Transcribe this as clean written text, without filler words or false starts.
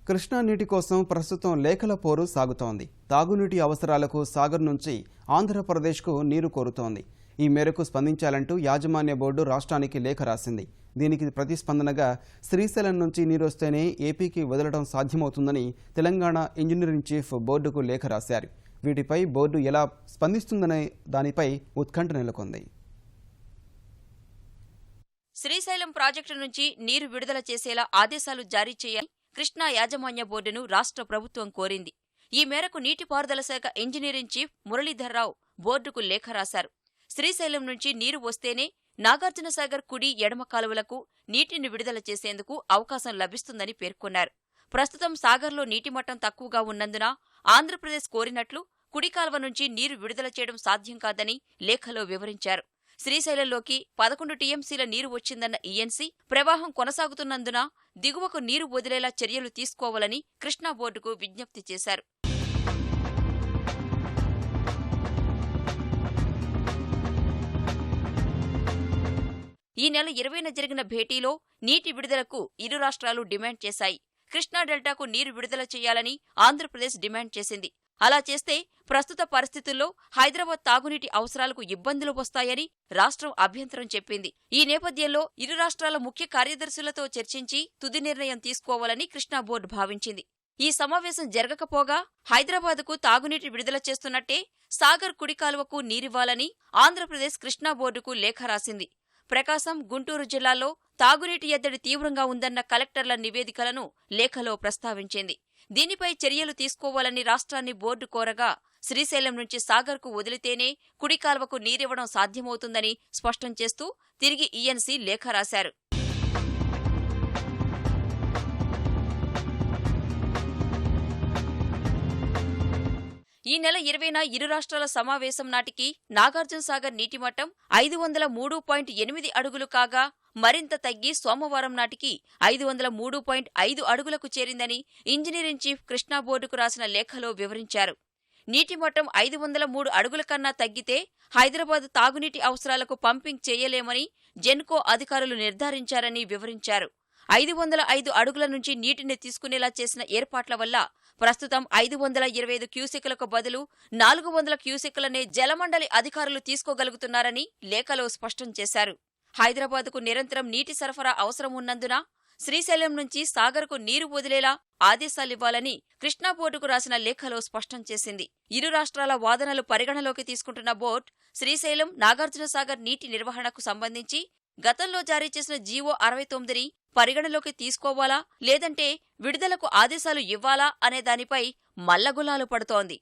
కృష్ణా నీటి కోసం ప్రస్తుతం లేఖల పోరు సాగుతోంది. తాగునీటి అవసరాలకు సాగర్ నుంచి ఆంధ్రప్రదేశ్కు నీరు కోరుతోంది. ఈ మేరకు స్పందించాలంటూ యాజమాన్య బోర్డు రాష్ట్రానికి లేఖ రాసింది. దీనికి ప్రతిస్పందనగా శ్రీశైలం నుంచి నీరొస్తేనే ఏపీకి వదలడం సాధ్యమవుతుందని తెలంగాణ ఇంజనీరింగ్ చీఫ్ బోర్డుకు లేఖ రాశారు. వీటిపై బోర్డు ఎలా స్పందిస్తుందనే దానిపై ఉత్కంఠ నెలకొంది. శ్రీశైలం ప్రాజెక్టు నుంచి నీరు విడుదల చేసేలా ఆదేశాలు జారీ చేయాలని కృష్ణా యాజమాన్య బోర్డును రాష్ట్ర ప్రభుత్వం కోరింది. ఈ మేరకు నీటిపారుదల శాఖ ఇంజనీరింగ్ చీఫ్ మురళీధర్రావు బోర్డుకు లేఖ రాశారు. శ్రీశైలం నుంచి నీరు వస్తేనే నాగార్జునసాగర్ కుడి ఎడమ కాలువలకు నీటిని విడుదల చేసేందుకు అవకాశం లభిస్తుందని పేర్కొన్నారు. ప్రస్తుతం సాగర్లో నీటిమట్టం తక్కువగా ఉన్నందున ఆంధ్రప్రదేశ్ కోరినట్లు కుడి కాలువ నుంచి నీరు విడుదల చేయడం సాధ్యం కాదని లేఖలో వివరించారు. శ్రీశైలంలోకి 11 టీఎంసీల నీరు వచ్చిందన్న ఈఎన్సీ ప్రవాహం కొనసాగుతున్నందున దిగువకు నీరు వదిలేలా చర్యలు తీసుకోవాలని కృష్ణా బోర్డుకు విజ్ఞప్తి చేశారు. ఈ నెల 20న జరిగిన భేటీలో నీటి విడుదలకు ఇరు రాష్ట్రాలు డిమాండ్ చేశాయి. కృష్ణా డెల్టాకు నీరు విడుదల చేయాలని ఆంధ్రప్రదేశ్ డిమాండ్ చేసింది. అలా చేస్తే ప్రస్తుత పరిస్థితుల్లో హైదరాబాద్ తాగునీటి అవసరాలకు ఇబ్బందులు వస్తాయని రాష్ట్రం అభ్యంతరం చెప్పింది. ఈ నేపథ్యంలో ఇరు రాష్ట్రాల ముఖ్య కార్యదర్శులతో చర్చించి తుది నిర్ణయం తీసుకోవాలని కృష్ణా బోర్డు భావించింది. ఈ సమావేశం జరగకపోగా హైదరాబాద్కు తాగునీటి విడుదల చేస్తున్నట్టే సాగర్ కుడి కాలువకు నీరివ్వాలని ఆంధ్రప్రదేశ్ కృష్ణా బోర్డుకు లేఖ రాసింది. ప్రకాశం, గుంటూరు జిల్లాల్లో తాగునీటి ఎద్దడి తీవ్రంగా ఉందన్న కలెక్టర్ల నివేదికలను లేఖలో ప్రస్తావించింది. దీనిపై చర్యలు తీసుకోవాలని రాష్ట్రాన్ని బోర్డు కోరగా శ్రీశైలం నుంచి సాగర్కు వదిలితేనే కుడి కాల్వకు నీరివ్వడం సాధ్యమవుతుందని స్పష్టం చేస్తూ తిరిగి ఈఎన్సీ లేఖ రాశారు. ఈ నెల 20న ఇరు రాష్ట్రాల సమావేశం నాటికి నాగార్జునసాగర్ నీటిమట్టం 503.8 అడుగులు కాగా మరింత తగ్గి సోమవారం నాటికి 503.5 అడుగులకు చేరిందని ఇంజనీరింగ్ చీఫ్ కృష్ణా బోర్డుకు రాసిన లేఖలో వివరించారు. నీటిమట్టం 503 అడుగుల కన్నా తగ్గితే హైదరాబాద్ తాగునీటి అవసరాలకు పంపింగ్ చేయలేమని జెన్కో అధికారులు నిర్ధారించారని వివరించారు. 505 అడుగుల నుంచి నీటిని తీసుకునేలా చేసిన ఏర్పాట్ల వల్ల ప్రస్తుతం 525 క్యూసెక్కులకు బదులు 400 క్యూసెక్కులనే జలమండలి అధికారులు తీసుకోగలుగుతున్నారని లేఖలో స్పష్టం చేశారు. హైదరాబాద్కు నిరంతరం నీటి సరఫరా అవసరం ఉన్నందున శ్రీశైలం నుంచి సాగర్కు నీరు వదిలేలా ఆదేశాలివ్వాలని కృష్ణా బోర్డుకు రాసిన లేఖలో స్పష్టం చేసింది. ఇరు రాష్ట్రాల వాదనలు పరిగణలోకి తీసుకుంటున్న బోర్డు శ్రీశైలం, నాగార్జునసాగర్ నీటి నిర్వహణకు సంబంధించి గతంలో జారీ చేసిన జీవో 69ని పరిగణలోకి తీసుకోవాలా లేదంటే విడుదలకు ఆదేశాలు ఇవ్వాలా అనే దానిపై మల్లగులాలు పడుతోంది.